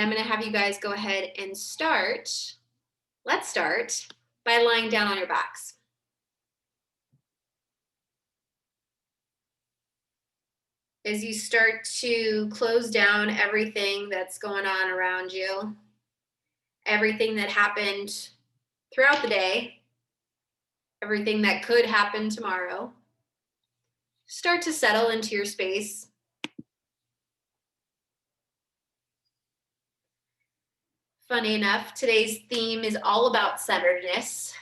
I'm going to have you guys go ahead and start. Let's start by lying down on your backs. As you start to close down everything that's going on around you, everything that happened throughout the day, everything that could happen tomorrow, start to settle into your space. Funny enough, today's theme is all about centeredness.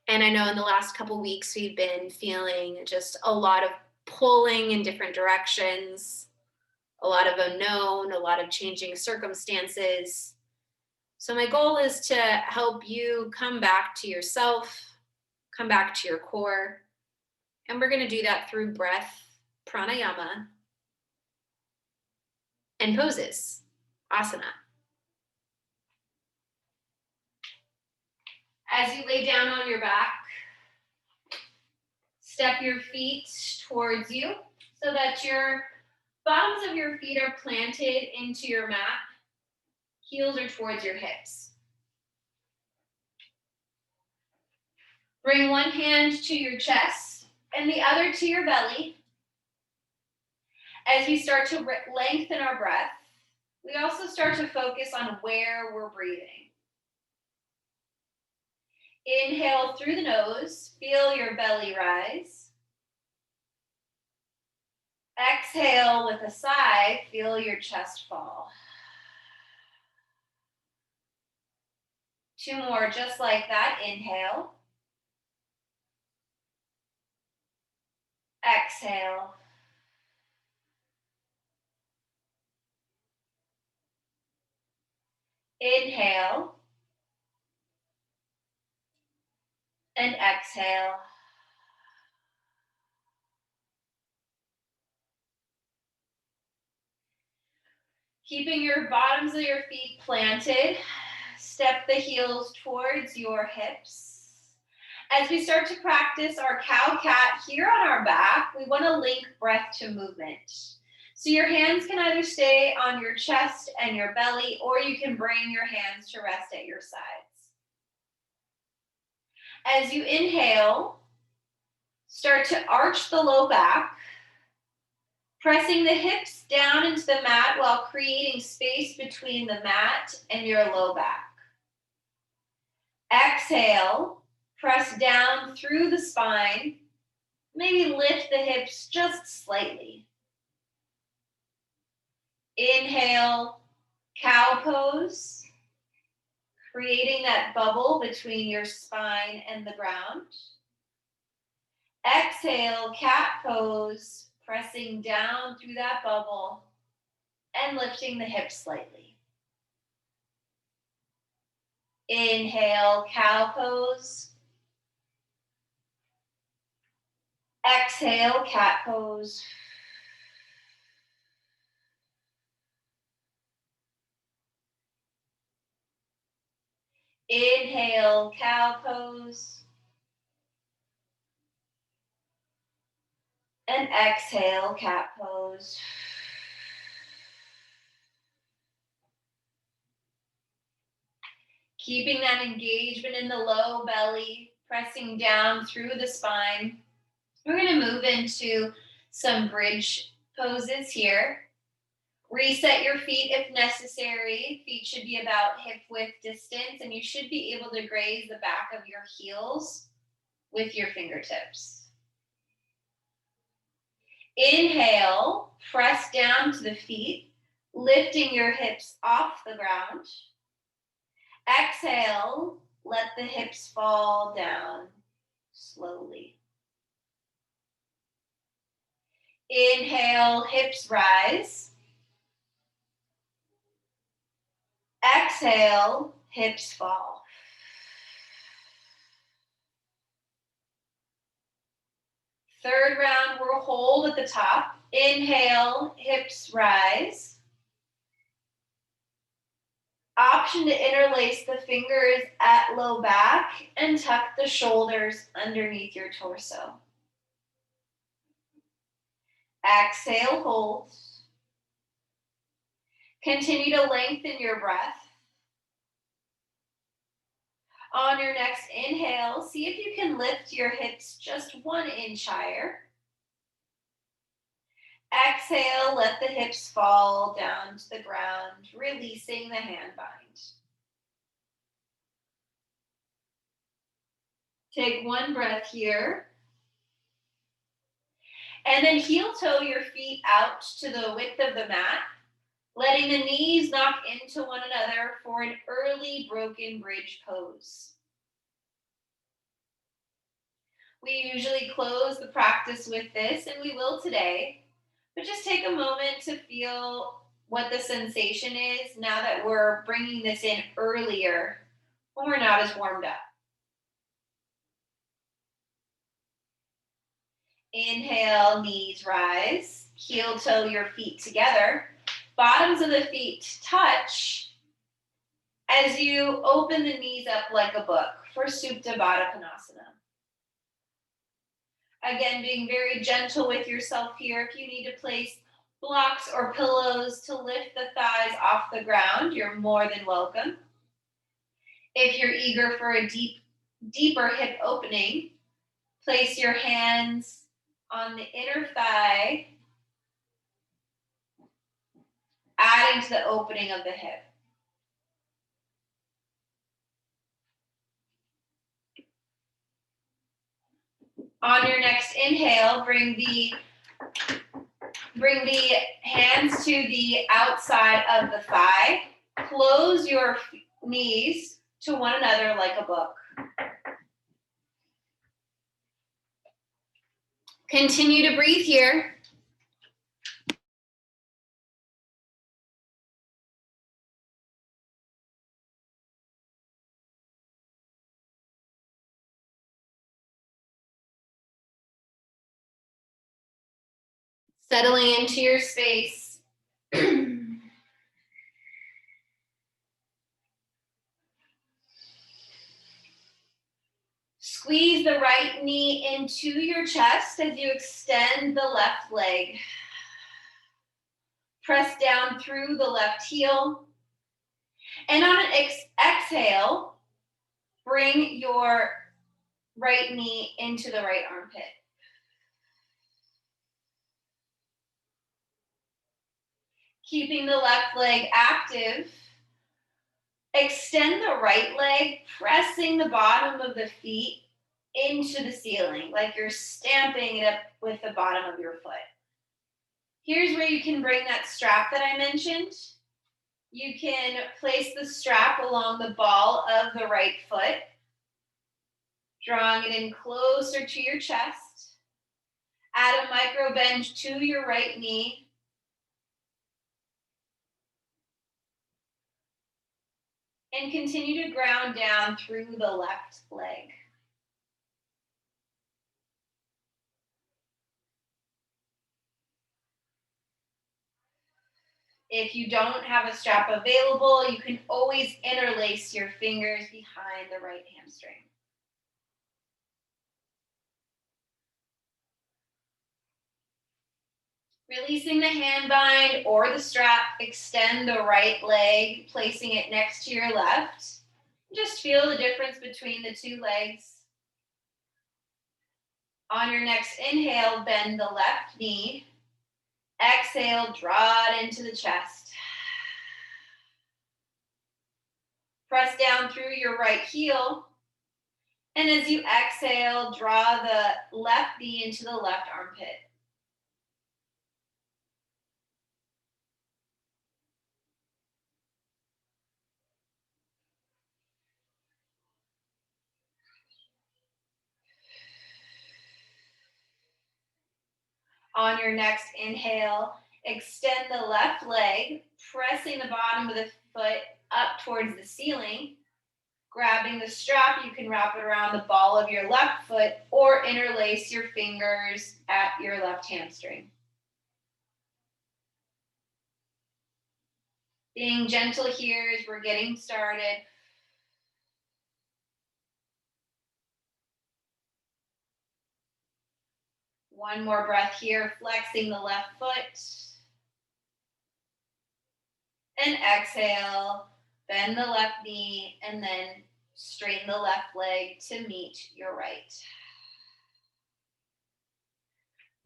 And I know in the last couple weeks, we've been feeling just a lot of pulling in different directions, a lot of unknown, a lot of changing circumstances. So my goal is to help you come back to yourself, come back to your core. And we're going to do that through breath, pranayama, and poses, asana. As you lay down on your back, step your feet towards you so that your bottoms of your feet are planted into your mat. Heels are towards your hips. Bring one hand to your chest and the other to your belly. As we start to lengthen our breath, we also start to focus on where we're breathing. Inhale through the nose, feel your belly rise. Exhale with a sigh, feel your chest fall. 2 more just like that. Inhale. Exhale. Inhale. And exhale. Keeping your bottoms of your feet planted, step the heels towards your hips. As we start to practice our cow-cat here on our back, we want to link breath to movement. So your hands can either stay on your chest and your belly, or you can bring your hands to rest at your sides. As you inhale, start to arch the low back, pressing the hips down into the mat while creating space between the mat and your low back. Exhale, press down through the spine. Maybe lift the hips just slightly. Inhale, cow pose, creating that bubble between your spine and the ground. Exhale, cat pose, pressing down through that bubble and lifting the hips slightly. Inhale, cow pose. Exhale, cat pose. Inhale, cow pose. And exhale, cat pose. Keeping that engagement in the low belly, pressing down through the spine. We're going to move into some bridge poses here. Reset your feet if necessary. Feet should be about hip width distance, and you should be able to graze the back of your heels with your fingertips. Inhale, press down to the feet, lifting your hips off the ground. Exhale, let the hips fall down slowly. Inhale, hips rise. Exhale, hips fall. Third round, we'll hold at the top. Inhale, hips rise. Option to interlace the fingers at low back and tuck the shoulders underneath your torso. Exhale, hold. Continue to lengthen your breath. On your next inhale, see if you can lift your hips just 1 inch higher. Exhale, let the hips fall down to the ground, releasing the hand bind. Take 1 breath here. And then heel toe your feet out to the width of the mat, letting the knees knock into one another for an early broken bridge pose. We usually close the practice with this, and we will today, but just take a moment to feel what the sensation is now that we're bringing this in earlier when we're not as warmed up. Inhale, knees rise, heel toe your feet together, bottoms of the feet touch as you open the knees up like a book for Supta Baddha Konasana. Again, being very gentle with yourself here. If you need to place blocks or pillows to lift the thighs off the ground, you're more than welcome. If you're eager for a deeper hip opening, place your hands on the inner thigh, adding to the opening of the hip. On your next inhale, bring the hands to the outside of the thigh. Close your knees to one another like a book. Continue to breathe here. Settling into your space. Squeeze the right knee into your chest as you extend the left leg. Press down through the left heel. And on an exhale, bring your right knee into the right armpit. Keeping the left leg active, extend the right leg, pressing the bottom of the feet into the ceiling, like you're stamping it up with the bottom of your foot. Here's where you can bring that strap that I mentioned. You can place the strap along the ball of the right foot, drawing it in closer to your chest. Add a micro bend to your right knee. And continue to ground down through the left leg. If you don't have a strap available, you can always interlace your fingers behind the right hamstring. Releasing the hand bind or the strap, extend the right leg, placing it next to your left. Just feel the difference between the two legs. On your next inhale, bend the left knee. Exhale, draw it into the chest. Press down through your right heel. And as you exhale, draw the left knee into the left armpit. On your next inhale, extend the left leg, pressing the bottom of the foot up towards the ceiling. Grabbing the strap, you can wrap it around the ball of your left foot or interlace your fingers at your left hamstring. Being gentle here as we're getting started. One more breath here, flexing the left foot. And exhale, bend the left knee, and then straighten the left leg to meet your right.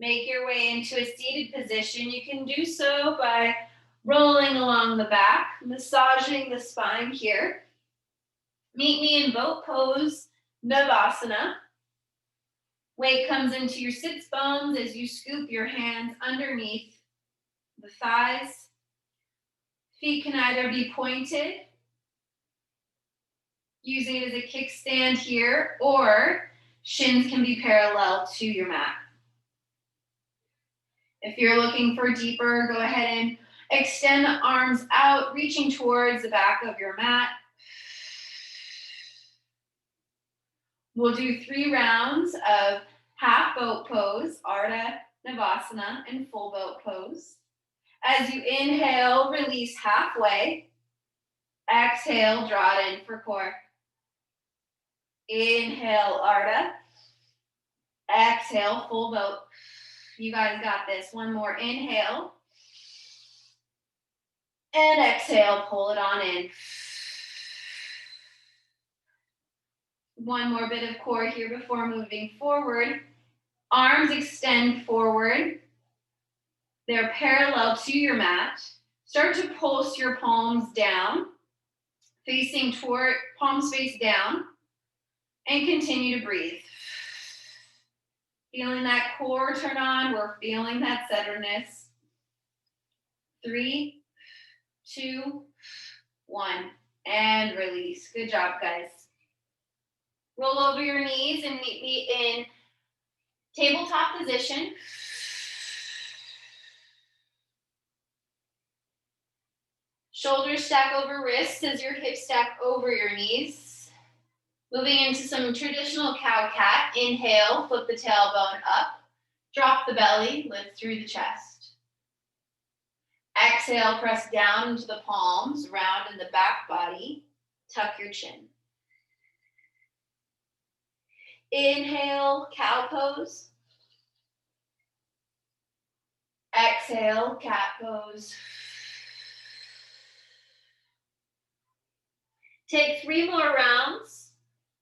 Make your way into a seated position. You can do so by rolling along the back, massaging the spine here. Meet me in boat pose, Navasana. Weight comes into your sits bones as you scoop your hands underneath the thighs. Feet can either be pointed, using it as a kickstand here, or shins can be parallel to your mat. If you're looking for deeper, go ahead and extend the arms out, reaching towards the back of your mat. We'll do 3 rounds of half boat pose, Ardha Navasana, and full boat pose. As you inhale, release halfway. Exhale, draw it in for core. Inhale, Ardha. Exhale, full boat. You guys got this. One more inhale. And exhale, pull it on in. One more bit of core here before moving forward. Arms extend forward. They're parallel to your mat. Start to pulse your palms down, facing toward, palms face down, and continue to breathe. Feeling that core turn on, we're feeling that centeredness. 3, 2, 1, and release. Good job, guys. Roll over your knees and meet me in tabletop position. Shoulders stack over wrists as your hips stack over your knees. Moving into some traditional cow-cat. Inhale, flip the tailbone up. Drop the belly, lift through the chest. Exhale, press down into the palms, round in the back body. Tuck your chin. Inhale, cow pose. Exhale, cat pose. Take 3 more rounds,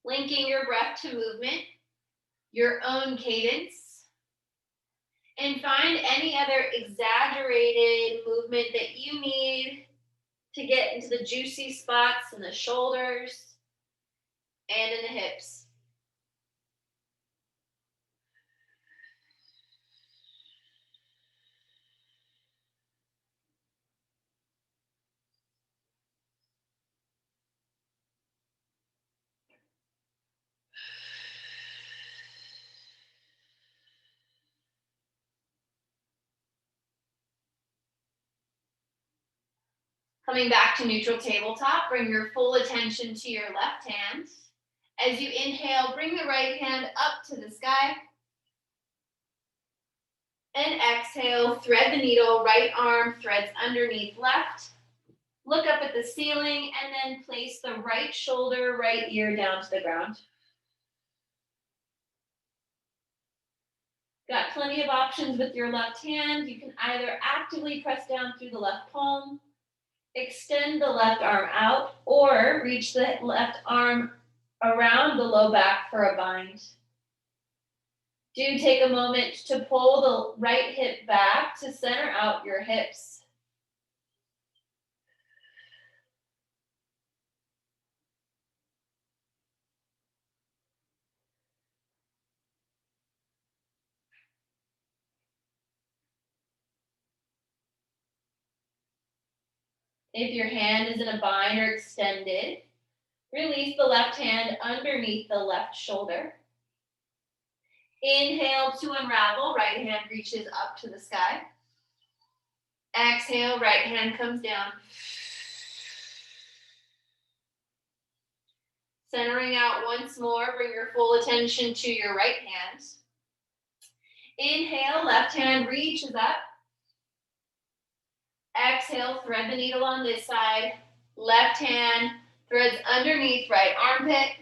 linking your breath to movement, your own cadence, and find any other exaggerated movement that you need to get into the juicy spots in the shoulders and in the hips. Coming back to neutral tabletop, bring your full attention to your left hand. As you inhale, bring the right hand up to the sky. And exhale, thread the needle, right arm threads underneath left. Look up at the ceiling and then place the right shoulder, right ear down to the ground. Got plenty of options with your left hand. You can either actively press down through the left palm, extend the left arm out, or reach the left arm around the low back for a bind. Do take a moment to pull the right hip back to center out your hips. If your hand is in a bind or extended, release the left hand underneath the left shoulder. Inhale to unravel, right hand reaches up to the sky. Exhale, right hand comes down. Centering out once more, bring your full attention to your right hand. Inhale, left hand reaches up. Exhale, thread the needle on this side. Left hand threads underneath right armpit.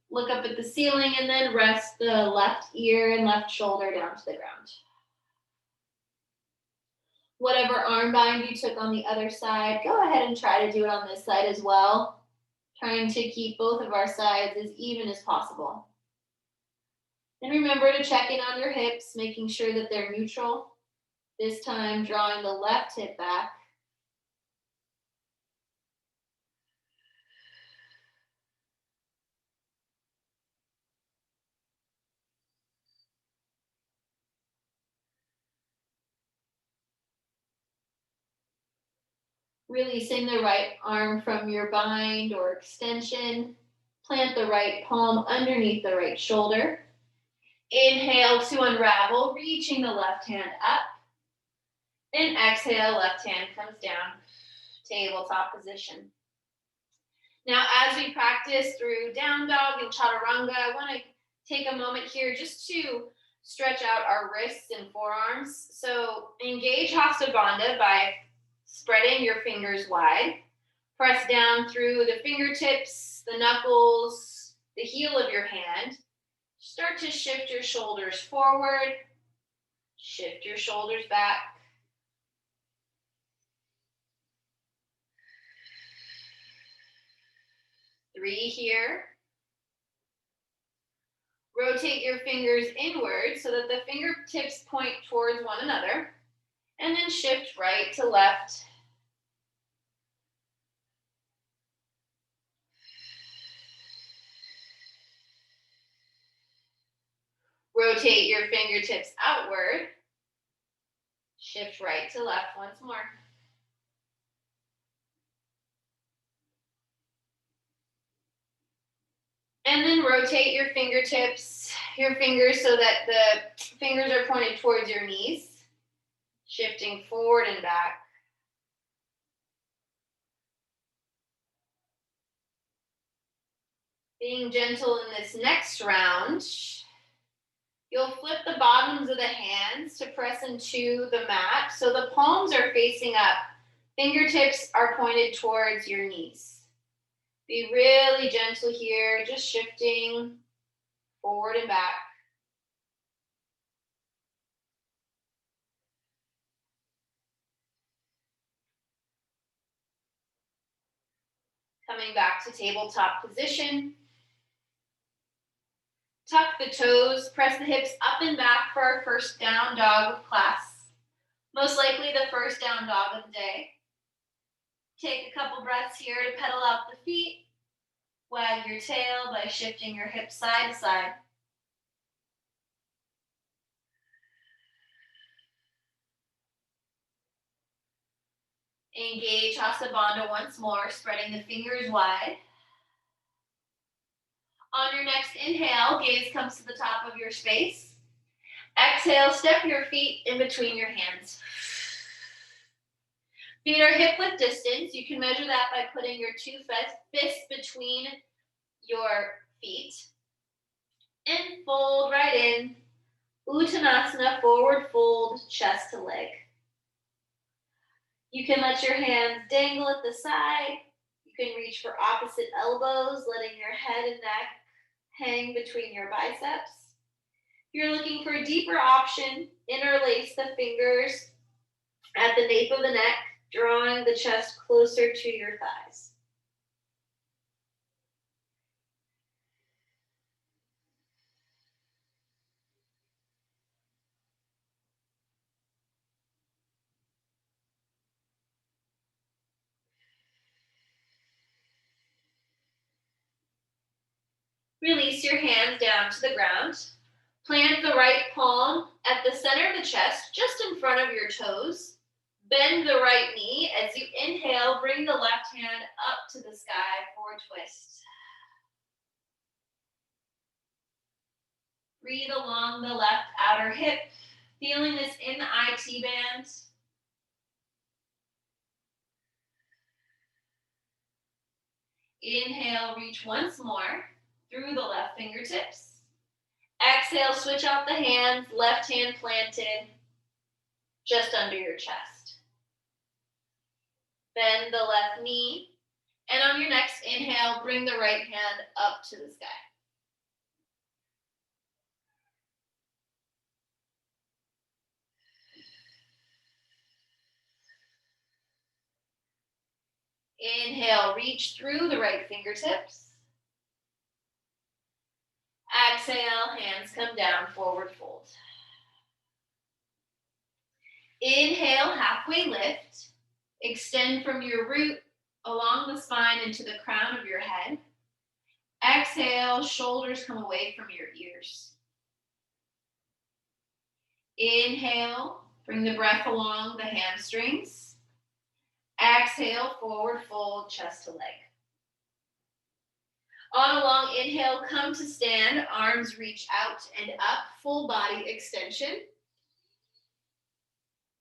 Look up at the ceiling and then rest the left ear and left shoulder down to the ground. Whatever arm bind you took on the other side, go ahead and try to do it on this side as well. Trying to keep both of our sides as even as possible. And remember to check in on your hips, making sure that they're neutral. This time, drawing the left hip back. Releasing the right arm from your bind or extension. Plant the right palm underneath the right shoulder. Inhale to unravel, reaching the left hand up. And exhale, left hand comes down. Tabletop position. Now, as we practice through down dog and chaturanga, I want to take a moment here just to stretch out our wrists and forearms. So engage Hasta Bandha by spreading your fingers wide. Press down through the fingertips, the knuckles, the heel of your hand. Start to shift your shoulders forward. Shift your shoulders back. Three here. Rotate your fingers inward so that the fingertips point towards one another. And then shift right to left. Rotate your fingertips outward. Shift right to left once more. And then rotate your fingertips, your fingers so that the fingers are pointed towards your knees. Shifting forward and back. Being gentle in this next round, you'll flip the bottoms of the hands to press into the mat so the palms are facing up. Fingertips are pointed towards your knees. Be really gentle here, just shifting forward and back. Coming back to tabletop position. Tuck the toes, press the hips up and back for our first down dog of class. Most likely the first down dog of the day. Take a couple breaths here to pedal out the feet. Wag your tail by shifting your hips side to side. Engage Hasta Bandha once more, spreading the fingers wide. On your next inhale, gaze comes to the top of your space. Exhale, step your feet in between your hands. Feet are hip width distance. You can measure that by putting your two fists between your feet. And fold right in. Uttanasana, forward fold, chest to leg. You can let your hands dangle at the side. You can reach for opposite elbows, letting your head and neck hang between your biceps. If you're looking for a deeper option, interlace the fingers at the nape of the neck, drawing the chest closer to your thighs. Release your hands down to the ground. Plant the right palm at the center of the chest, just in front of your toes. Bend the right knee. As you inhale, bring the left hand up to the sky for a twist. Breathe along the left outer hip, feeling this in the IT band. Inhale, reach once more through the left fingertips. Exhale, switch out the hands, left hand planted just under your chest. Bend the left knee, and on your next inhale, bring the right hand up to the sky. Inhale, reach through the right fingertips. Exhale, hands come down, forward fold. Inhale, halfway lift. Extend from your root along the spine into the crown of your head. Exhale, shoulders come away from your ears. Inhale, bring the breath along the hamstrings. Exhale, forward fold, chest to leg. On a long inhale, come to stand, arms reach out and up, full body extension.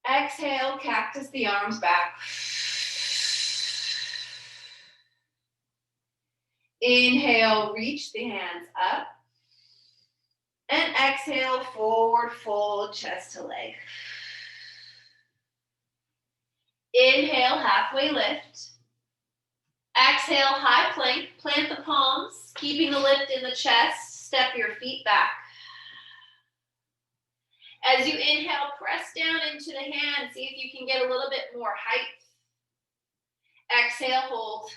Exhale, cactus the arms back. Inhale, reach the hands up. And exhale, forward fold, chest to leg. Inhale, halfway lift. Exhale, high plank, plant the palms, keeping the lift in the chest, step your feet back. As you inhale, press down into the hands, see if you can get a little bit more height. Exhale, hold.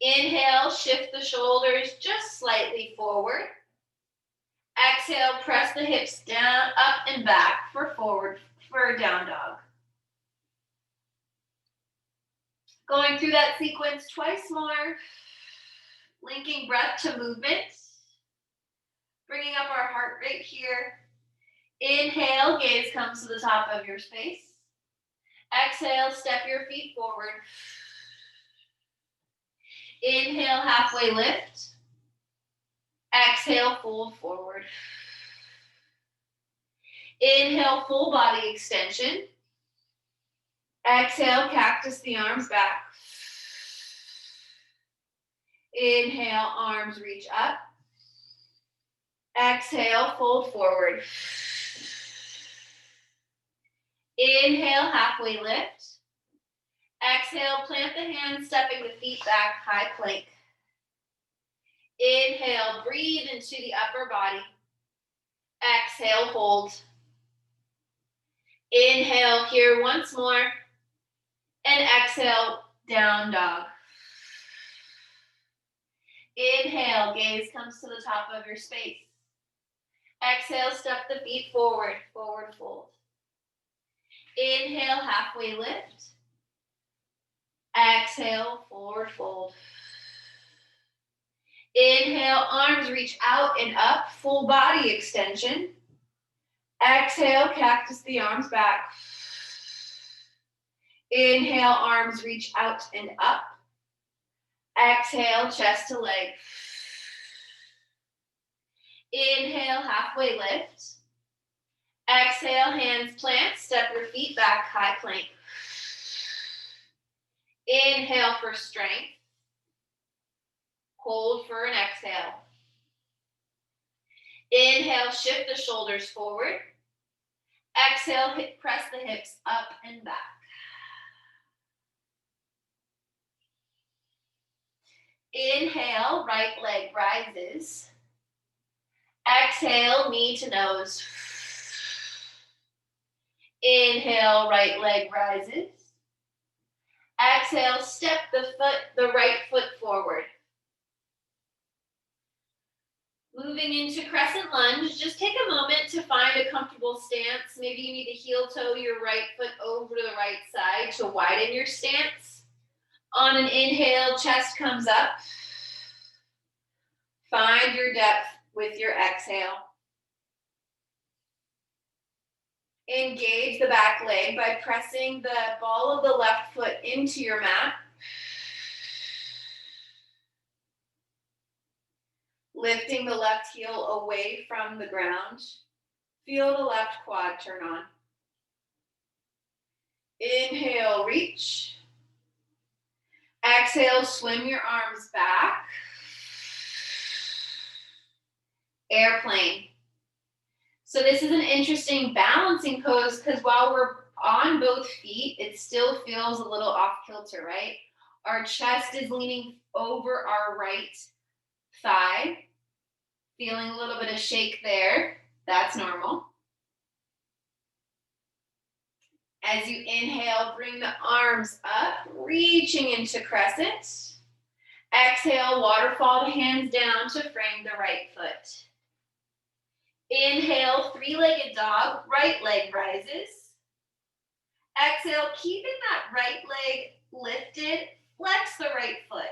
Inhale, shift the shoulders just slightly forward. Exhale, press the hips down, up and back for a down dog. Going through that sequence twice more, linking breath to movement, bringing up our heart rate here. Inhale, gaze comes to the top of your space. Exhale, step your feet forward. Inhale, halfway lift. Exhale, fold forward. Inhale, full body extension. Exhale, cactus the arms back. Inhale, arms reach up. Exhale, fold forward. Inhale, halfway lift. Exhale, plant the hands, stepping the feet back, high plank. Inhale, breathe into the upper body. Exhale, hold. Inhale here once more. And exhale, down dog. Inhale, gaze comes to the top of your space. Exhale, step the feet forward, forward fold. Inhale, halfway lift. Exhale, forward fold. Inhale, arms reach out and up, full body extension. Exhale, cactus the arms back. Inhale, arms reach out and up. Exhale, chest to leg. Inhale, halfway lift. Exhale, hands plant, step your feet back, high plank. Inhale for strength. Hold for an exhale. Inhale, shift the shoulders forward. Exhale, press the hips up and back. Inhale, right leg rises. Exhale, knee to nose. Inhale, right leg rises. Exhale, step the right foot forward. Moving into crescent lunge, just take a moment to find a comfortable stance. Maybe you need to heel toe your right foot over to the right side to widen your stance. On an inhale, chest comes up. Find your depth with your exhale. Engage the back leg by pressing the ball of the left foot into your mat. Lifting the left heel away from the ground. Feel the left quad turn on. Inhale, reach. Exhale, swim your arms back. Airplane. So this is an interesting balancing pose because while we're on both feet, it still feels a little off kilter, right? Our chest is leaning over our right thigh. Feeling a little bit of shake there. That's normal. As you inhale, bring the arms up, reaching into crescent. Exhale, waterfall the hands down to frame the right foot. Inhale, three-legged dog, right leg rises. Exhale, keeping that right leg lifted, flex the right foot.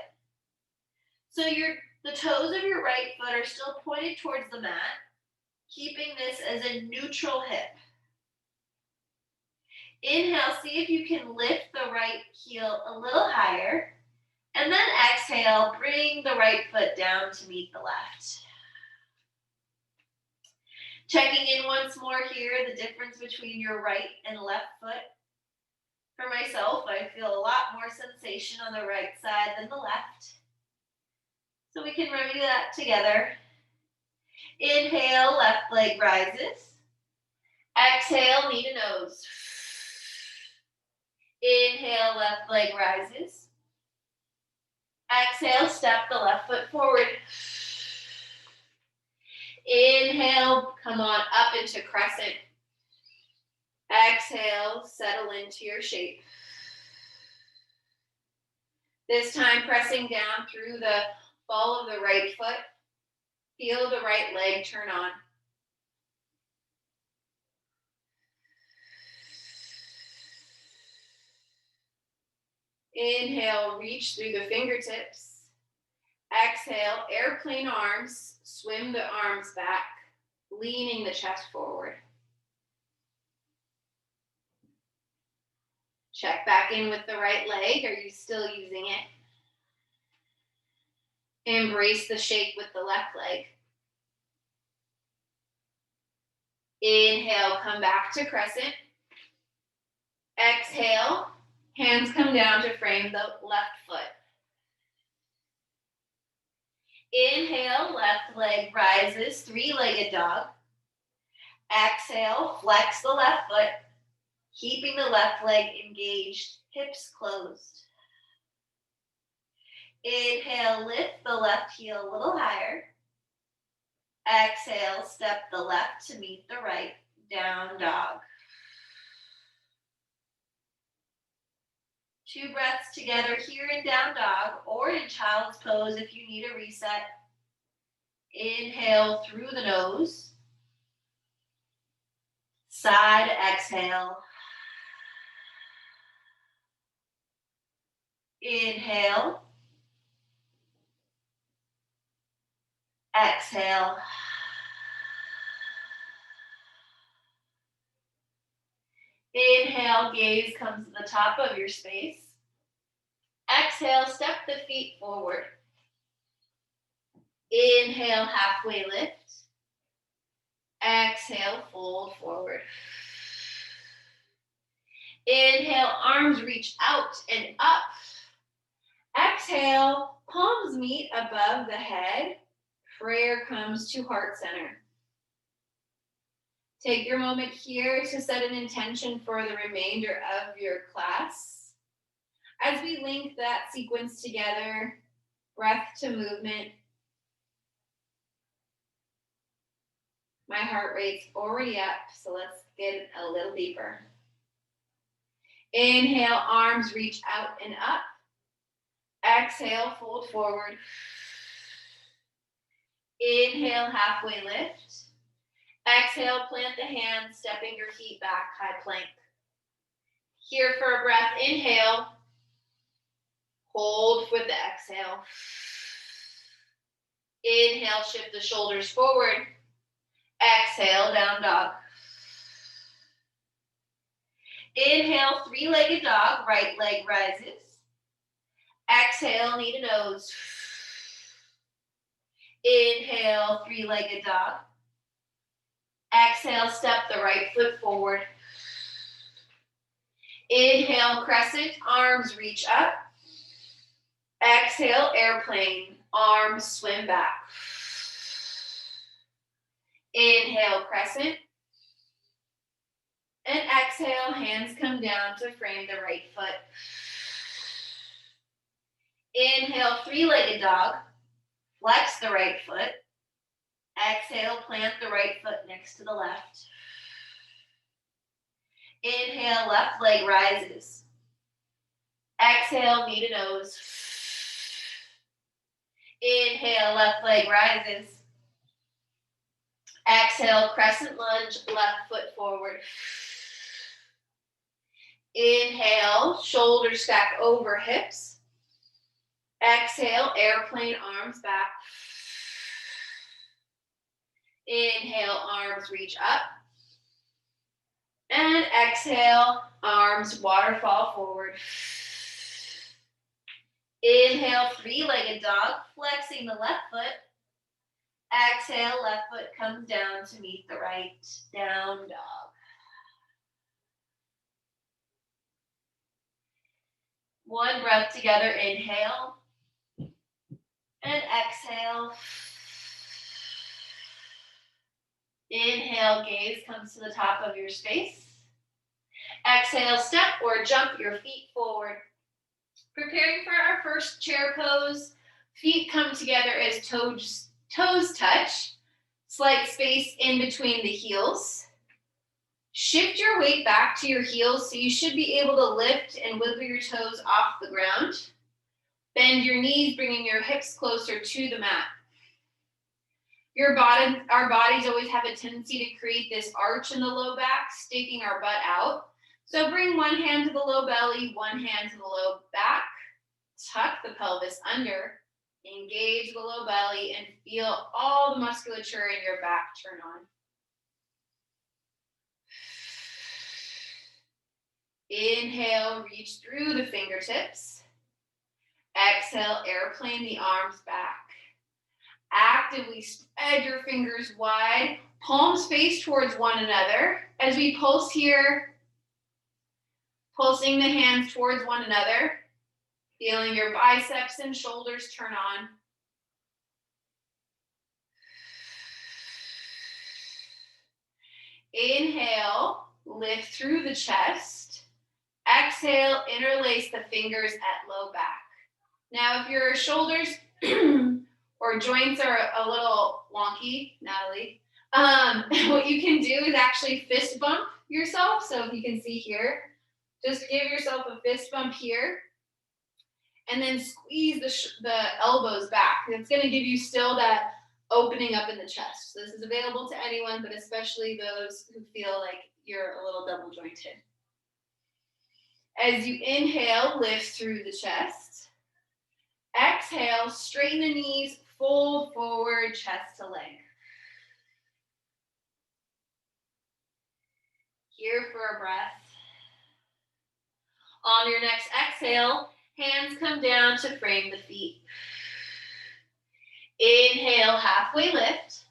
So the toes of your right foot are still pointed towards the mat, keeping this as a neutral hip. Inhale, see if you can lift the right heel a little higher. And then exhale, bring the right foot down to meet the left. Checking in once more here, the difference between your right and left foot. For myself, I feel a lot more sensation on the right side than the left. So we can remedy that together. Inhale, left leg rises. Exhale, knee to nose. Inhale, left leg rises. Exhale, step the left foot forward. Inhale, come on up into crescent. Exhale, settle into your shape. This time pressing down through the ball of the right foot. Feel the right leg turn on. Inhale, reach through the fingertips. Exhale, airplane arms, swim the arms back, leaning the chest forward. Check back in with the right leg. Are you still using it? Embrace the shape with the left leg. Inhale, come back to crescent. Exhale, hands come down to frame the left foot. Inhale, left leg rises, three-legged dog. Exhale, flex the left foot, keeping the left leg engaged, hips closed. Inhale, lift the left heel a little higher. Exhale, step the left to meet the right, down dog. 2 breaths together here in down dog or in child's pose if you need a reset. Inhale through the nose. Side exhale. Inhale. Exhale. Inhale, gaze comes to the top of your space. Exhale, step the feet forward. Inhale, halfway lift. Exhale, fold forward. Inhale, arms reach out and up. Exhale, palms meet above the head. Prayer comes to heart center. Take your moment here to set an intention for the remainder of your class. As we link that sequence together, breath to movement, my heart rate's already up, so let's get a little deeper. Inhale, arms reach out and up. Exhale, fold forward. Inhale, halfway lift. Exhale, plant the hands, stepping your feet back, high plank. Here for a breath, inhale. Hold with the exhale. Inhale, shift the shoulders forward. Exhale, down dog. Inhale, three-legged dog, right leg rises. Exhale, knee to nose. Inhale, three-legged dog. Exhale, step the right foot forward. Inhale, crescent, arms reach up. Exhale, airplane, arms swim back. Inhale, crescent. And exhale, hands come down to frame the right foot. Inhale, three-legged dog. Flex the right foot. Exhale, plant the right foot next to the left. Inhale, left leg rises. Exhale, knee to nose. Inhale, left leg rises. Exhale, crescent lunge, left foot forward. Inhale, shoulders stack over hips. Exhale, airplane arms back. Inhale, arms reach up. And exhale, arms waterfall forward. Inhale, three-legged dog, flexing the left foot. Exhale, left foot comes down to meet the right. Down dog. One breath together, inhale. And exhale. Inhale, gaze comes to the top of your space. Exhale, step or jump your feet forward. Preparing for our first chair pose. Feet come together as toes touch. Slight space in between the heels. Shift your weight back to your heels so you should be able to lift and wiggle your toes off the ground. Bend your knees, bringing your hips closer to the mat. Our bodies always have a tendency to create this arch in the low back, sticking our butt out. So bring one hand to the low belly, one hand to the low back. Tuck the pelvis under. Engage the low belly and feel all the musculature in your back turn on. Inhale, reach through the fingertips. Exhale, airplane the arms back. Actively spread your fingers wide, palms face towards one another. As we pulse here, pulsing the hands towards one another, feeling your biceps and shoulders turn on. Inhale, lift through the chest. Exhale, interlace the fingers at low back. Now, if your shoulders or joints are a little wonky, Natalie, what you can do is actually fist bump yourself. So if you can see here, just give yourself a fist bump here. And then squeeze the elbows back. It's going to give you still that opening up in the chest. So this is available to anyone, but especially those who feel like you're a little double jointed. As you inhale, lift through the chest. Exhale, straighten the knees, fold forward, chest to leg. Here for a breath. On your next exhale, hands come down to frame the feet. Inhale, halfway lift.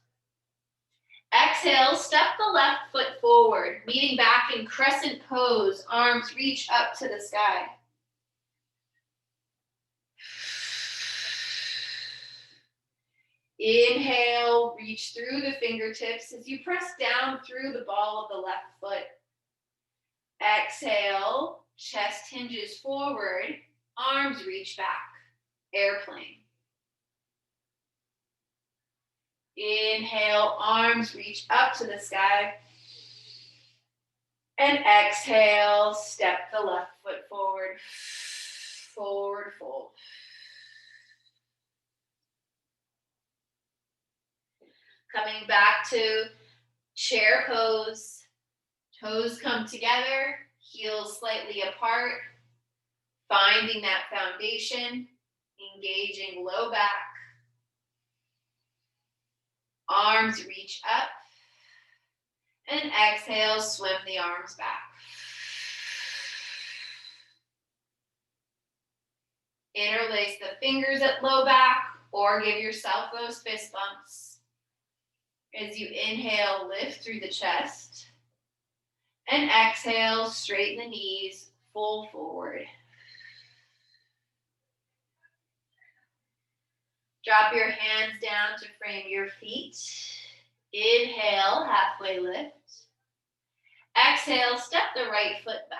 Exhale, step the left foot forward, meeting back in crescent pose, arms reach up to the sky. Inhale, reach through the fingertips as you press down through the ball of the left foot. Exhale, chest hinges forward, arms reach back, airplane. Inhale, arms reach up to the sky. And exhale, step the left foot forward, forward fold. Coming back to chair pose. Toes come together, heels slightly apart. Finding that foundation, engaging low back. Arms reach up. And exhale, swim the arms back. Interlace the fingers at low back or give yourself those fist bumps. As you inhale, lift through the chest. And exhale, straighten the knees, fold forward. Drop your hands down to frame your feet. Inhale, halfway lift. Exhale, step the right foot back.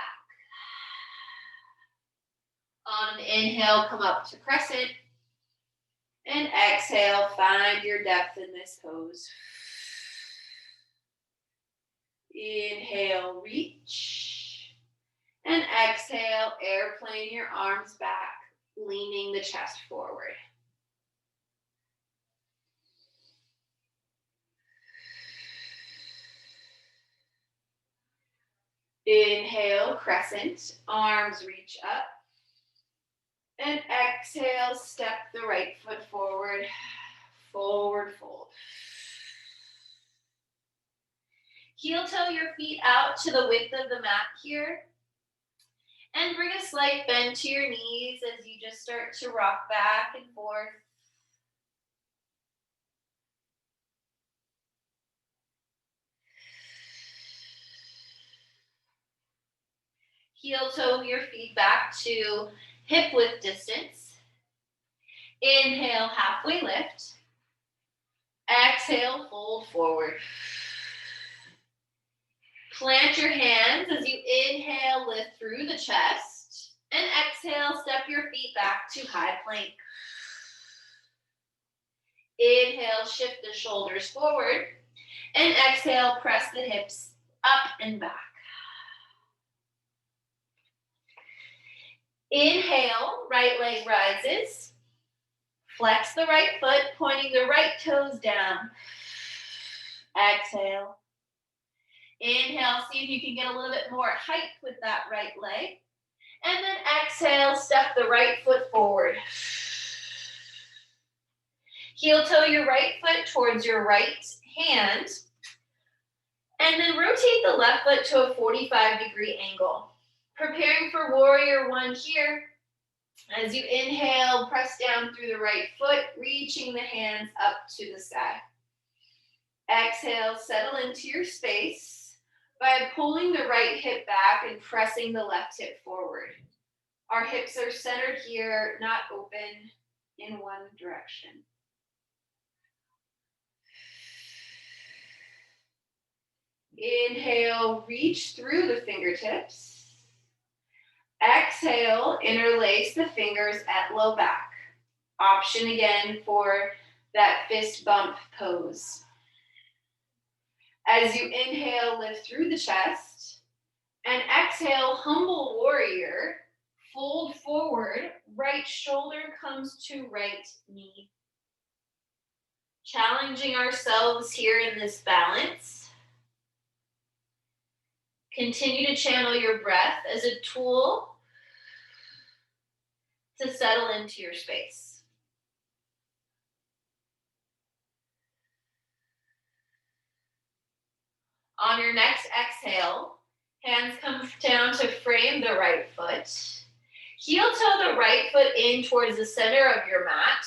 On an inhale, come up to crescent. And exhale, find your depth in this pose. Inhale, reach. And exhale, airplane your arms back, leaning the chest forward. Inhale, crescent, arms reach up. And exhale, step the right foot forward, forward fold. Heel toe your feet out to the width of the mat here. And bring a slight bend to your knees as you just start to rock back and forth. Heel toe your feet back to hip width distance. Inhale, halfway lift. Exhale, fold forward. Plant your hands as you inhale, lift through the chest. And exhale, step your feet back to high plank. Inhale, shift the shoulders forward. And exhale, press the hips up and back. Inhale, right leg rises. Flex the right foot, pointing the right toes down. Exhale. Inhale, see if you can get a little bit more height with that right leg. And then exhale, step the right foot forward. Heel toe your right foot towards your right hand. And then rotate the left foot to a 45-degree angle. Preparing for warrior one here. As you inhale, press down through the right foot, reaching the hands up to the sky. Exhale, settle into your space by pulling the right hip back and pressing the left hip forward. Our hips are centered here, not open in one direction. Inhale, reach through the fingertips. Exhale, interlace the fingers at low back. Option again for that fist bump pose. As you inhale, lift through the chest. And exhale, humble warrior. Fold forward, right shoulder comes to right knee. Challenging ourselves here in this balance. Continue to channel your breath as a tool to settle into your space. On your next exhale, hands come down to frame the right foot. Heel toe the right foot in towards the center of your mat.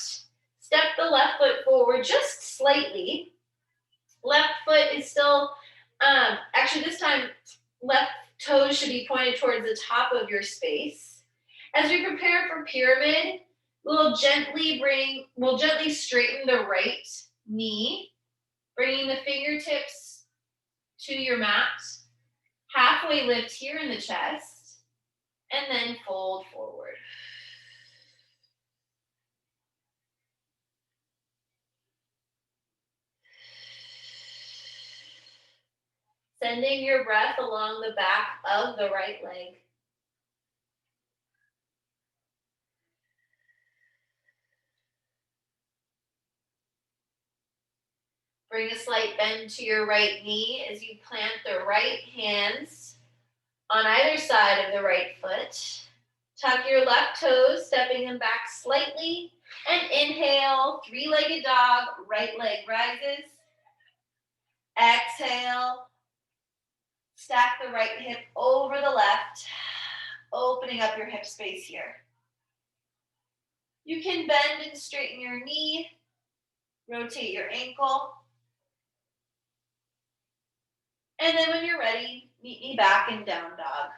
Step the left foot forward just slightly. Left foot is still, actually this time, left toes should be pointed towards the top of your space. As we prepare for pyramid, we'll gently straighten the right knee, bringing the fingertips to your mat. Halfway lift here in the chest, and then fold forward. Sending your breath along the back of the right leg. Bring a slight bend to your right knee as you plant the right hands on either side of the right foot. Tuck your left toes, stepping them back slightly. And inhale, three-legged dog, right leg rises. Exhale, stack the right hip over the left, opening up your hip space here. You can bend and straighten your knee, rotate your ankle. And then when you're ready, meet me back in down dog.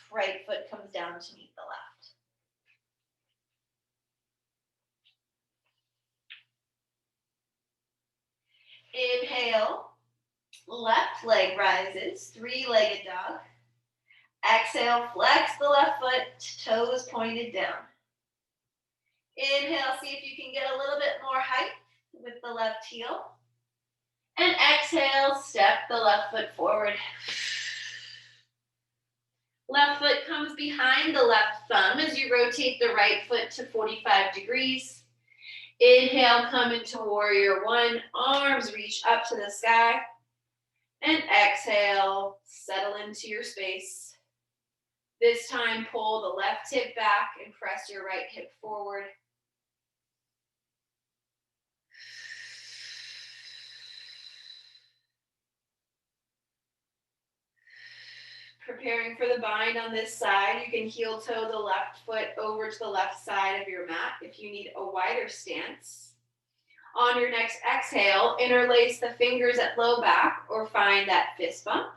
Right foot comes down to meet the left. Inhale, left leg rises, three-legged dog. Exhale, flex the left foot, toes pointed down. Inhale, see if you can get a little bit more height with the left heel. And exhale, step the left foot forward. Left foot comes behind the left thumb as you rotate the right foot to 45 degrees. Inhale, come into warrior one. Arms reach up to the sky. And exhale, settle into your space. This time, pull the left hip back and press your right hip forward. Preparing for the bind on this side, you can heel toe the left foot over to the left side of your mat if you need a wider stance. On your next exhale, interlace the fingers at low back or find that fist bump.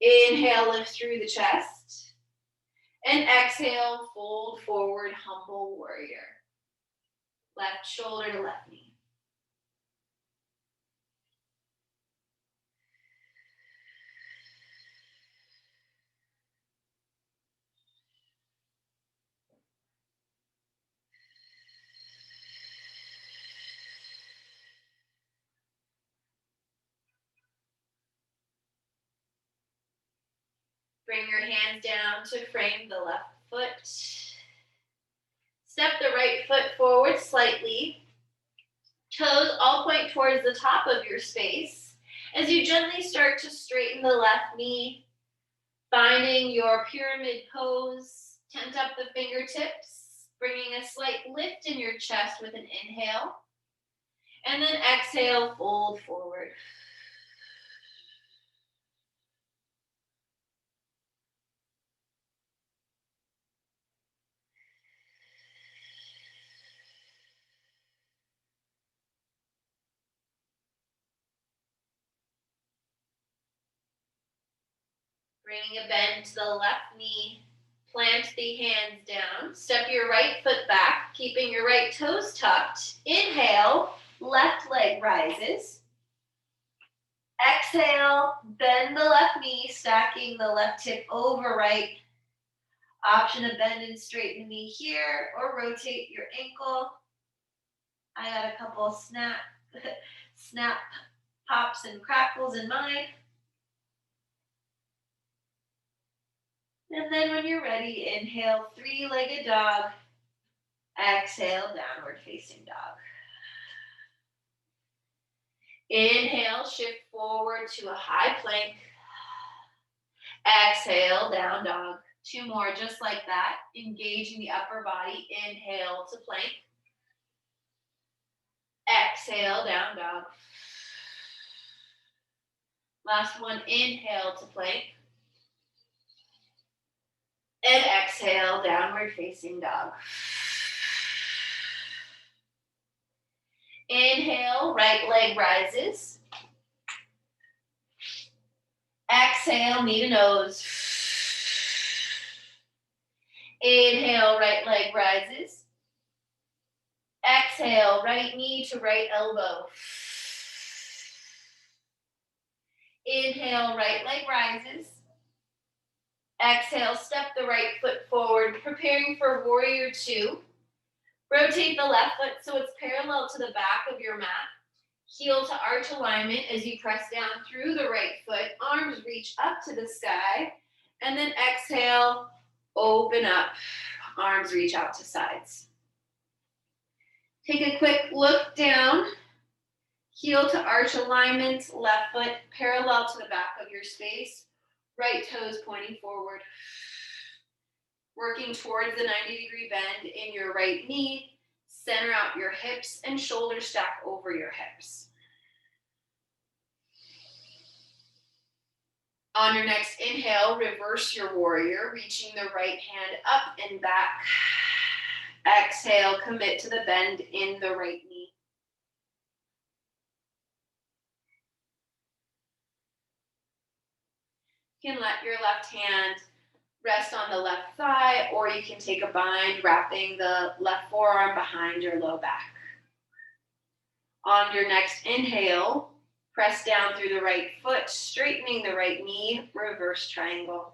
Inhale, lift through the chest. And exhale, fold forward, humble warrior. Left shoulder to left knee. Bring your hands down to frame the left foot. Step the right foot forward slightly. Toes all point towards the top of your space. As you gently start to straighten the left knee, finding your pyramid pose, tent up the fingertips, bringing a slight lift in your chest with an inhale. And then exhale, fold forward. Bringing a bend to the left knee, plant the hands down, step your right foot back, keeping your right toes tucked. Inhale, left leg rises. Exhale, bend the left knee, stacking the left hip over right. Option to bend and straighten the knee here or rotate your ankle. I got a couple snap pops and crackles in mine. And then when you're ready, inhale, three-legged dog. Exhale, downward facing dog. Inhale, shift forward to a high plank. Exhale, down dog. Two more just like that. Engaging the upper body. Inhale to plank. Exhale, down dog. Last one, inhale to plank. And exhale, downward facing dog. Inhale, right leg rises. Exhale, knee to nose. Inhale, right leg rises. Exhale, right knee to right elbow. Inhale, right leg rises. Exhale, step the right foot forward, preparing for warrior two. Rotate the left foot so it's parallel to the back of your mat. Heel to arch alignment as you press down through the right foot. Arms reach up to the sky. And then exhale, open up. Arms reach out to sides. Take a quick look down. Heel to arch alignment, left foot parallel to the back of your space. Right toes pointing forward. Working towards the 90-degree bend in your right knee. Center out your hips and shoulders stack over your hips. On your next inhale, reverse your warrior, reaching the right hand up and back. Exhale, commit to the bend in the right knee. You can let your left hand rest on the left thigh, or you can take a bind, wrapping the left forearm behind your low back. On your next inhale, press down through the right foot, straightening the right knee, reverse triangle.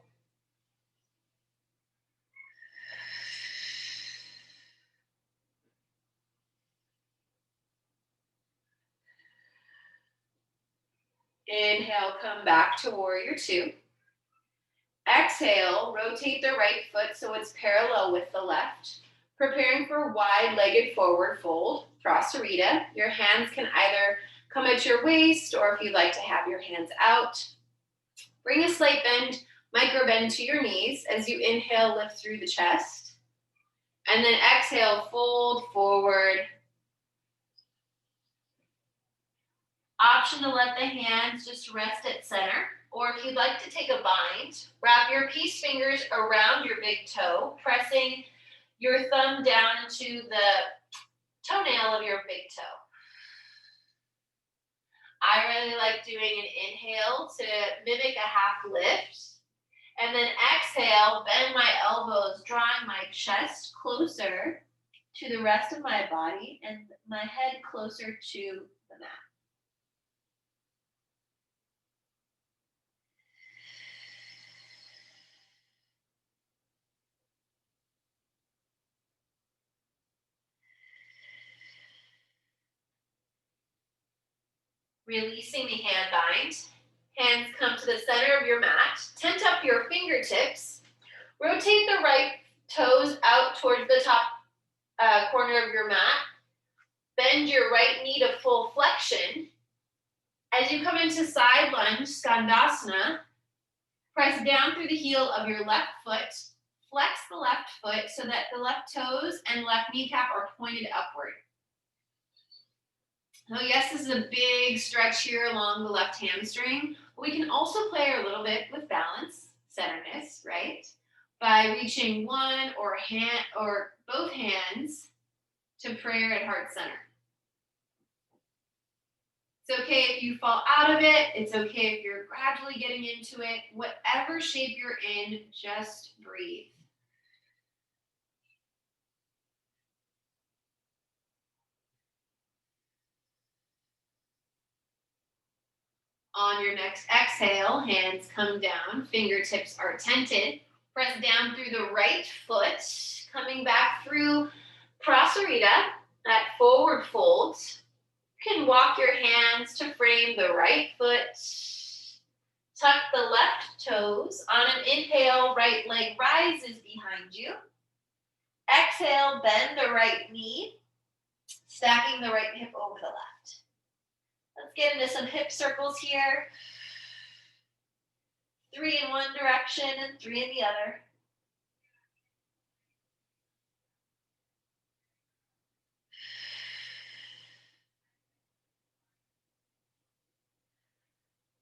Inhale, come back to warrior two. Exhale, rotate the right foot so it's parallel with the left. Preparing for wide-legged forward fold, Prasarita. Your hands can either come at your waist, or if you'd like to have your hands out. Bring a slight bend, micro bend to your knees as you inhale, lift through the chest. And then exhale, fold forward. Option to let the hands just rest at center. Or if you'd like to take a bind, wrap your peace fingers around your big toe, pressing your thumb down into the toenail of your big toe. I really like doing an inhale to mimic a half lift. And then exhale, bend my elbows, drawing my chest closer to the rest of my body and my head closer to the mat. Releasing the hand bind. Hands come to the center of your mat. Tent up your fingertips. Rotate the right toes out towards the top corner of your mat. Bend your right knee to full flexion. As you come into side lunge, Skandasana, press down through the heel of your left foot. Flex the left foot so that the left toes and left kneecap are pointed upward. Now, yes, this is a big stretch here along the left hamstring, but we can also play a little bit with balance, centeredness, right? By reaching one or both hands to prayer at heart center. It's okay if you fall out of it. It's okay if you're gradually getting into it. Whatever shape you're in, just breathe. On your next exhale, hands come down, fingertips are tented. Press down through the right foot, coming back through Prasarita, that forward fold. You can walk your hands to frame the right foot. Tuck the left toes. On an inhale, right leg rises behind you. Exhale, bend the right knee, stacking the right hip over the left. Let's get into some hip circles here. 3 in one direction and 3 in the other.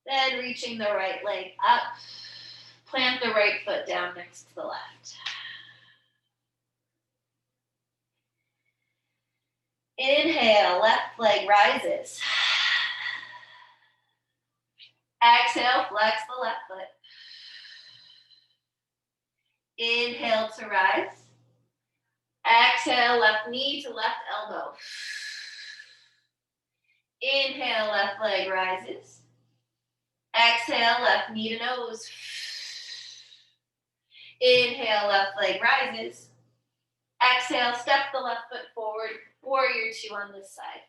Then reaching the right leg up. Plant the right foot down next to the left. Inhale, left leg rises. Exhale, flex the left foot. Inhale to rise. Exhale, left knee to left elbow. Inhale, left leg rises. Exhale, left knee to nose. Inhale, left leg rises. Exhale, step the left foot forward. Warrior 2 on this side.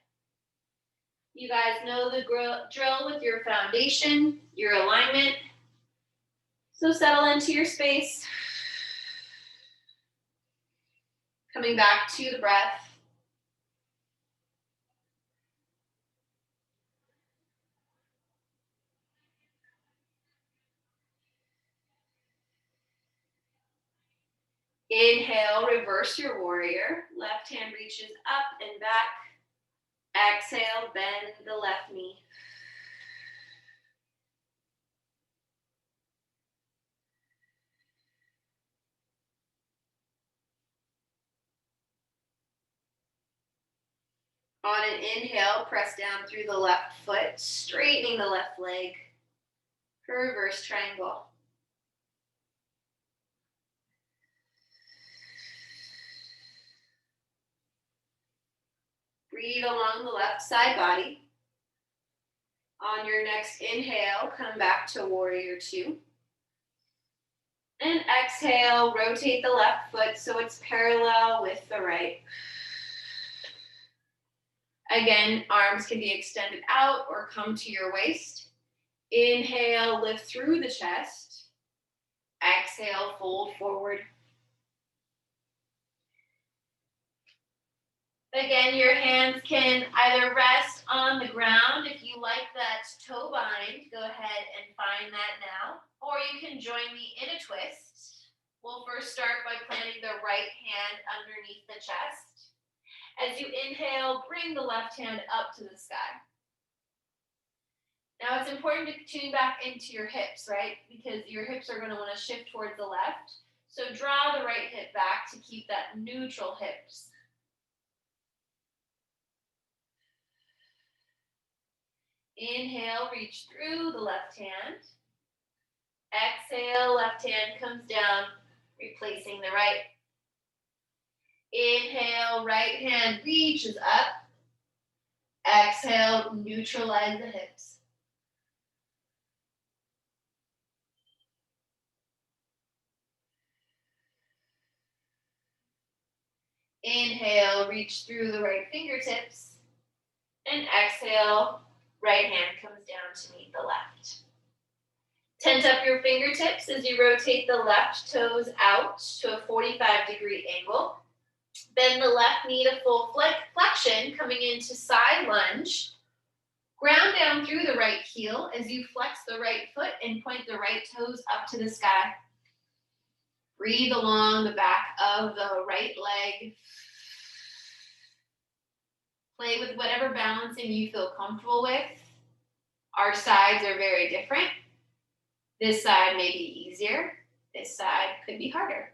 You guys know the drill with your foundation, your alignment. So settle into your space. Coming back to the breath. Inhale, reverse your warrior. Left hand reaches up and back. Exhale, bend the left knee. On an inhale, press down through the left foot, straightening the left leg. Reverse triangle. Breathe along the left side body. On your next inhale, come back to warrior 2. And exhale, rotate the left foot so it's parallel with the right. Again, arms can be extended out or come to your waist. Inhale, lift through the chest. Exhale, fold forward. Again, your hands can either rest on the ground. If you like that toe bind, go ahead and find that now. Or you can join me in a twist. We'll first start by planting the right hand underneath the chest. As you inhale, bring the left hand up to the sky. Now it's important to tune back into your hips, right? Because your hips are going to want to shift towards the left. So draw the right hip back to keep that neutral hips. Inhale, reach through the left hand. Exhale, left hand comes down, replacing the right. Inhale, right hand reaches up. Exhale, neutralize the hips. Inhale, reach through the right fingertips. And exhale, right hand comes down to meet the left. Tent up your fingertips as you rotate the left toes out to a 45-degree angle. Bend the left knee to full flexion, coming into side lunge. Ground down through the right heel as you flex the right foot and point the right toes up to the sky. Breathe along the back of the right leg. Play with whatever balancing you feel comfortable with. Our sides are very different. This side may be easier. This side could be harder.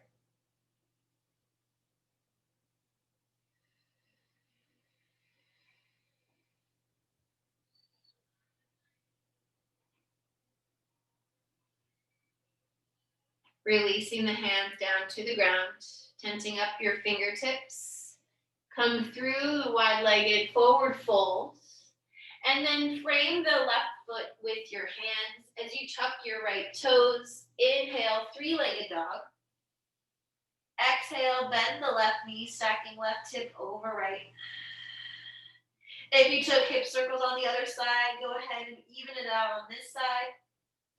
Releasing the hands down to the ground, tenting up your fingertips. Come through the wide-legged forward fold. And then frame the left foot with your hands as you tuck your right toes. Inhale, three-legged dog. Exhale, bend the left knee, stacking left hip over right. If you took hip circles on the other side, go ahead and even it out on this side.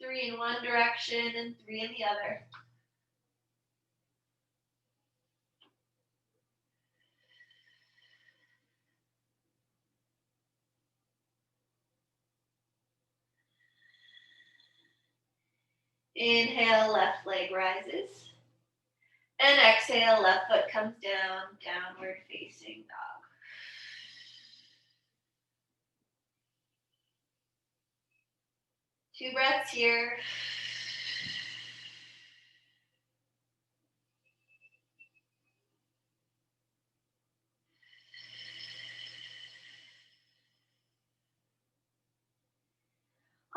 3 in one direction and 3 in the other. Inhale, left leg rises. And exhale, left foot comes down, downward facing dog. Two breaths here.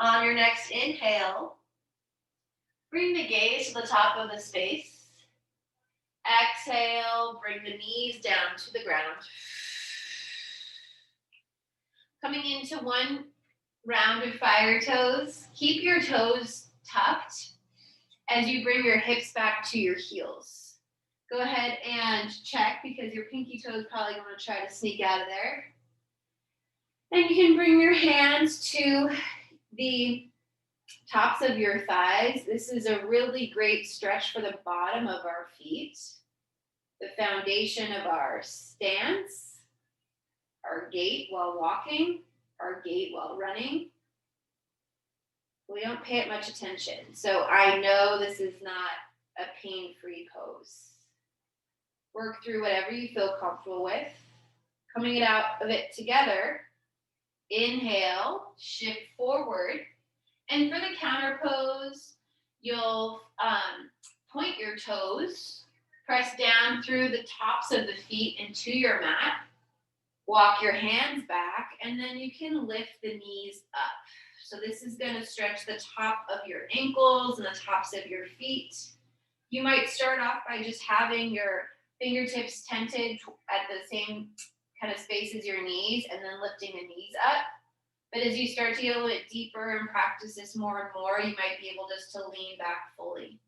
On your next inhale, bring the gaze to the top of the space. Exhale, bring the knees down to the ground. Coming into one round of fire toes. Keep your toes tucked as you bring your hips back to your heels. Go ahead and check because your pinky toe is probably going to try to sneak out of there. And you can bring your hands to the tops of your thighs. This is a really great stretch for the bottom of our feet, the foundation of our stance, our gait while walking, our gait while running. We don't pay it much attention. So I know this is not a pain-free pose. Work through whatever you feel comfortable with. Coming it out of it together. Inhale, shift forward. And for the counter pose, you'll point your toes, press down through the tops of the feet into your mat. Walk your hands back, and then you can lift the knees up. So this is going to stretch the top of your ankles and the tops of your feet. You might start off by just having your fingertips tented at the same kind of space as your knees, and then lifting the knees up. But as you start to get a little bit deeper and practice this more and more, you might be able just to lean back fully.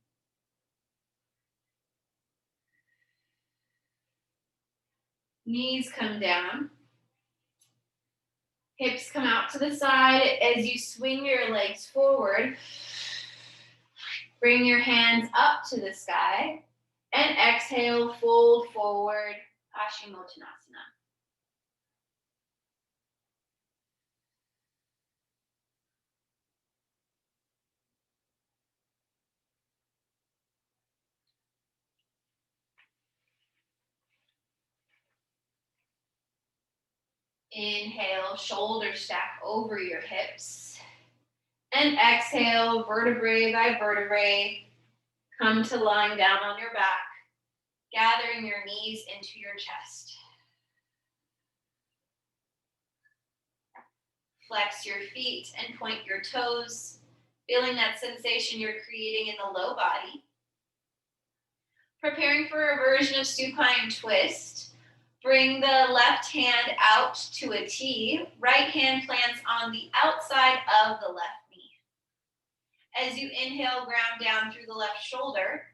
Knees come down. Hips come out to the side as you swing your legs forward. Bring your hands up to the sky and exhale, fold forward, Paschimottanasana. Inhale, shoulders stack over your hips. And exhale, vertebrae by vertebrae, come to lying down on your back, gathering your knees into your chest. Flex your feet and point your toes, feeling that sensation you're creating in the low body. Preparing for a version of supine twist. Bring the left hand out to a T. Right hand plants on the outside of the left knee. As you inhale, ground down through the left shoulder.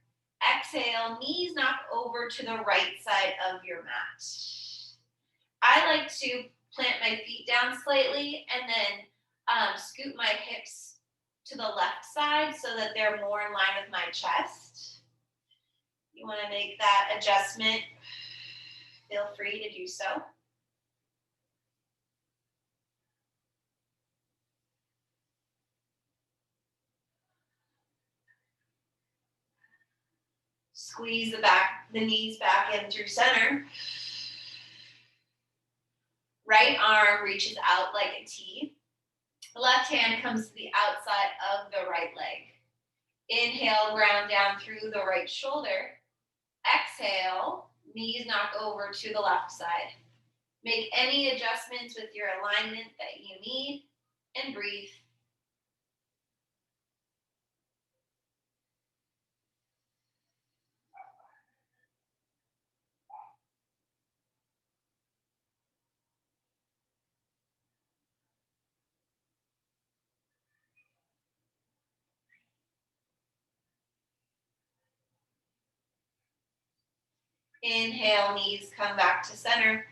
Exhale, knees knock over to the right side of your mat. I like to plant my feet down slightly and then scoot my hips to the left side so that they're more in line with my chest. You want to make that adjustment, feel free to do so. Squeeze the knees back in through center. Right arm reaches out like a T. The left hand comes to the outside of the right leg. Inhale, ground down through the right shoulder. Exhale, knees knock over to the left side. Make any adjustments with your alignment that you need and breathe. Inhale, knees come back to center.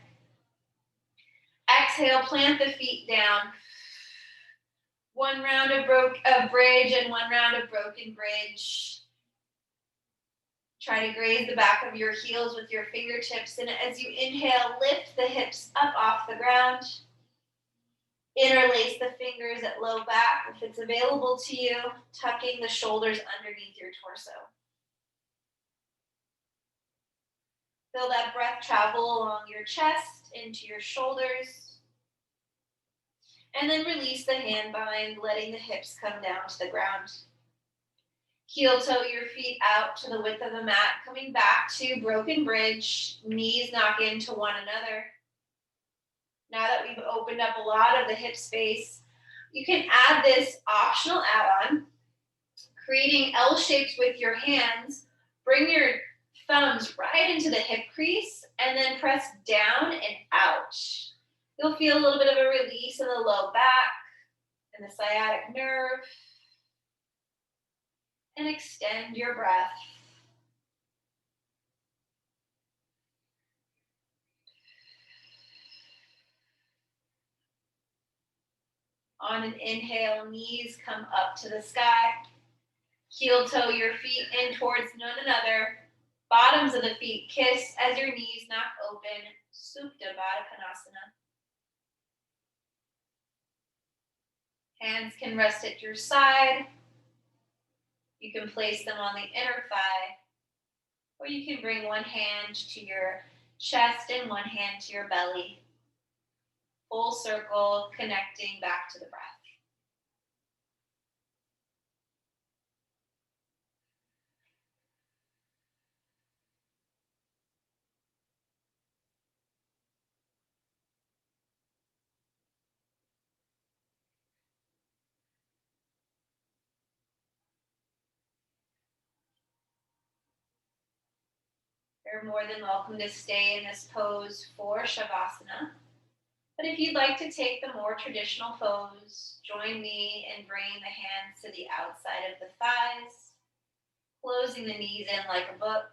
Exhale, plant the feet down. One round of bridge and one round of broken bridge. Try to graze the back of your heels with your fingertips. And as you inhale, lift the hips up off the ground. Interlace the fingers at low back if it's available to you, tucking the shoulders underneath your torso. Feel that breath travel along your chest, into your shoulders. And then release the hand bind, letting the hips come down to the ground. Heel toe your feet out to the width of the mat, coming back to broken bridge, knees knock into one another. Now that we've opened up a lot of the hip space, you can add this optional add-on, creating L shapes with your hands. Bring your thumbs right into the hip crease and then press down and out. You'll feel a little bit of a release in the low back and the sciatic nerve. And extend your breath. On an inhale, knees come up to the sky. Heel toe your feet in towards one another. Bottoms of the feet kiss as your knees knock open. Supta Baddha Konasana. Hands can rest at your side. You can place them on the inner thigh. Or you can bring one hand to your chest and one hand to your belly. Full circle, connecting back to the breath. You're more than welcome to stay in this pose for Shavasana. But if you'd like to take the more traditional pose, join me in bringing the hands to the outside of the thighs, closing the knees in like a book.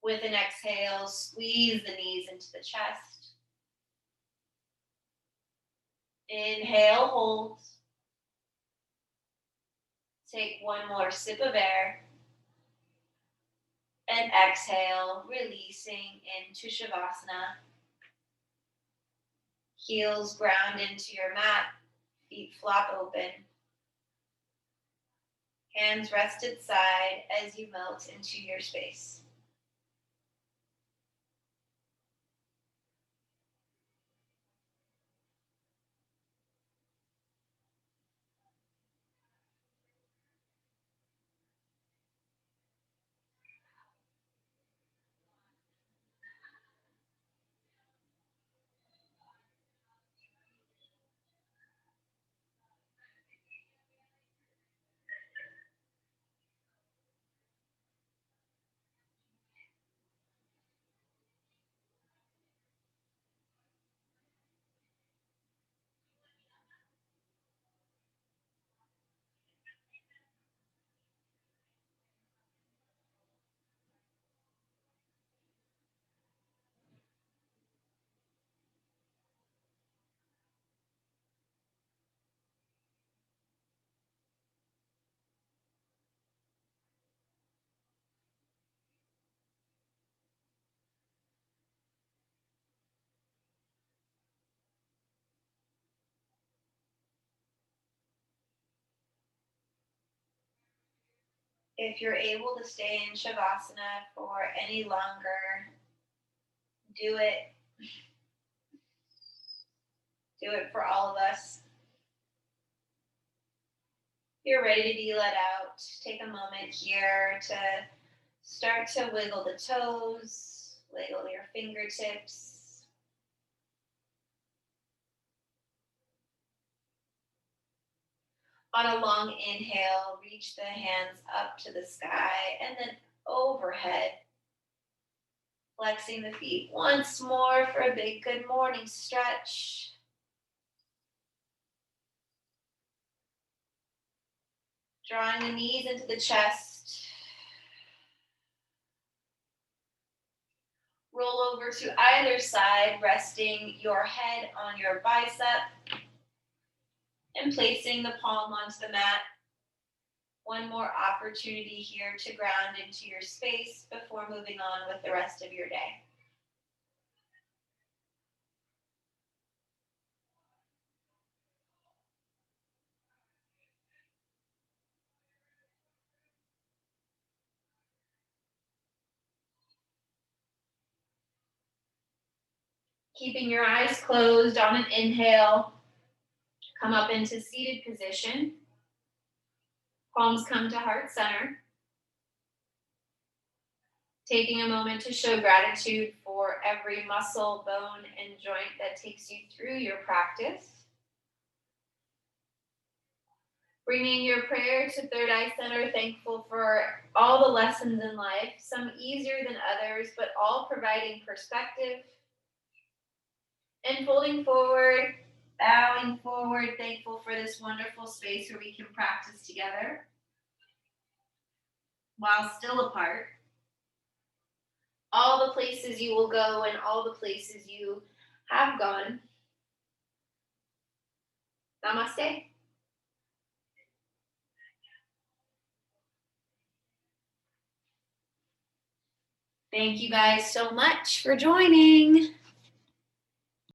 With an exhale, squeeze the knees into the chest. Inhale, hold. Take one more sip of air and exhale, releasing into Shavasana. Heels ground into your mat, feet flop open. Hands rested side as you melt into your space. If you're able to stay in Shavasana for any longer, do it. Do it for all of us. If you're ready to be let out, take a moment here to start to wiggle the toes, wiggle your fingertips. On a long inhale, reach the hands up to the sky and then overhead, flexing the feet once more for a big good morning stretch. Drawing the knees into the chest. Roll over to either side, resting your head on your bicep and placing the palm onto the mat. One more opportunity here to ground into your space before moving on with the rest of your day. Keeping your eyes closed on an inhale, come up into seated position. Palms come to heart center. Taking a moment to show gratitude for every muscle, bone, and joint that takes you through your practice. Bringing your prayer to third eye center, thankful for all the lessons in life, some easier than others, but all providing perspective. And folding forward, bowing forward, thankful for this wonderful space where we can practice together while still apart. All the places you will go and all the places you have gone. Namaste. Thank you guys so much for joining.